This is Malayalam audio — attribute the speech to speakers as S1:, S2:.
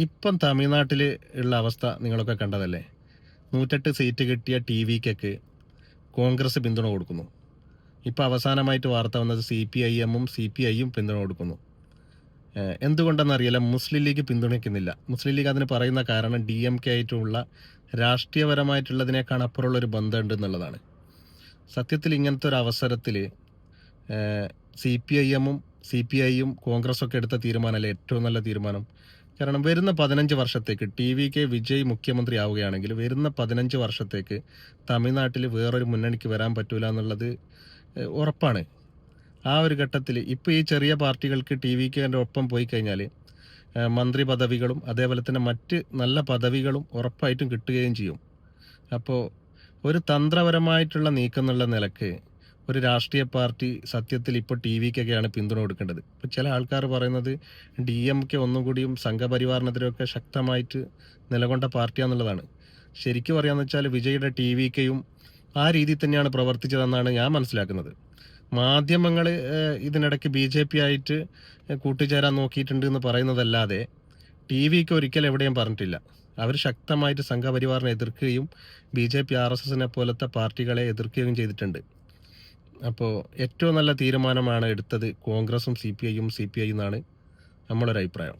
S1: ഇപ്പം തമിഴ്നാട്ടിൽ ഉള്ള അവസ്ഥ നിങ്ങളൊക്കെ കണ്ടതല്ലേ. 108 സീറ്റ് കിട്ടിയ ടി വിക്കൊക്കെ കോൺഗ്രസ് പിന്തുണ കൊടുക്കുന്നു. ഇപ്പോൾ അവസാനമായിട്ട് വാർത്ത വന്നത് CPIM-ഉം CPI-യും പിന്തുണ കൊടുക്കുന്നു. എന്തുകൊണ്ടെന്നറിയില്ല, മുസ്ലിം ലീഗ് പിന്തുണയ്ക്കുന്നില്ല. മുസ്ലിം ലീഗ് അതിന് പറയുന്ന കാരണം DMK ആയിട്ടുള്ള രാഷ്ട്രീയപരമായിട്ടുള്ളതിനേക്കാൾ അപ്പുറമുള്ളൊരു ബന്ധമുണ്ട് എന്നുള്ളതാണ്. സത്യത്തിൽ ഇങ്ങനത്തെ ഒരു അവസരത്തിൽ CPIM-ഉം CPI-യും കോൺഗ്രസ്സൊക്കെ എടുത്ത തീരുമാനമല്ലേ ഏറ്റവും നല്ല തീരുമാനം. കാരണം വരുന്ന 15 വർഷത്തേക്ക് TVK വിജയ് മുഖ്യമന്ത്രി ആവുകയാണെങ്കിൽ വരുന്ന 15 വർഷത്തേക്ക് തമിഴ്നാട്ടിൽ വേറൊരു മുന്നണിക്ക് വരാൻ പറ്റൂല എന്നുള്ളത് ഉറപ്പാണ്. ആ ഒരു ഘട്ടത്തിൽ ഇപ്പോൾ ഈ ചെറിയ പാർട്ടികൾക്ക് TVKൻ്റെ ഒപ്പം പോയി കഴിഞ്ഞാൽ മന്ത്രി പദവികളും അതേപോലെ തന്നെ മറ്റ് നല്ല പദവികളും ഉറപ്പായിട്ടും കിട്ടുകയും ചെയ്യും. അപ്പോൾ ഒരു തന്ത്രപരമായിട്ടുള്ള നീക്കം എന്നുള്ള നിലക്ക് ഒരു രാഷ്ട്രീയ പാർട്ടി സത്യത്തിൽ ഇപ്പോൾ TVക്കൊക്കെയാണ് പിന്തുണ കൊടുക്കേണ്ടത്. ഇപ്പോൾ ചില ആൾക്കാർ പറയുന്നത് DMK ഒന്നും കൂടിയും സംഘപരിവാറിനെതിരെയൊക്കെ ശക്തമായിട്ട് നിലകൊണ്ട പാർട്ടിയാണെന്നുള്ളതാണ്. ശരിക്കും പറയാന്ന് വെച്ചാൽ വിജയുടെ TVKയും ആ രീതിയിൽ തന്നെയാണ് പ്രവർത്തിച്ചതെന്നാണ് ഞാൻ മനസ്സിലാക്കുന്നത്. മാധ്യമങ്ങൾ ഇതിനിടയ്ക്ക് BJP ആയിട്ട് കൂട്ടുചേരാൻ നോക്കിയിട്ടുണ്ട് എന്ന് പറയുന്നതല്ലാതെ TVക്ക് ഒരിക്കലും എവിടെയും പറഞ്ഞിട്ടില്ല. അവർ ശക്തമായിട്ട് സംഘപരിവാറിനെ എതിർക്കുകയും BJP RSSനെ പോലത്തെ പാർട്ടികളെ എതിർക്കുകയും ചെയ്തിട്ടുണ്ട്. അപ്പോൾ ഏറ്റവും നല്ല തീരുമാനമാണ് എടുത്തത് കോൺഗ്രസും CPI-യും CPI എന്നാണ് നമ്മളൊരു അഭിപ്രായം.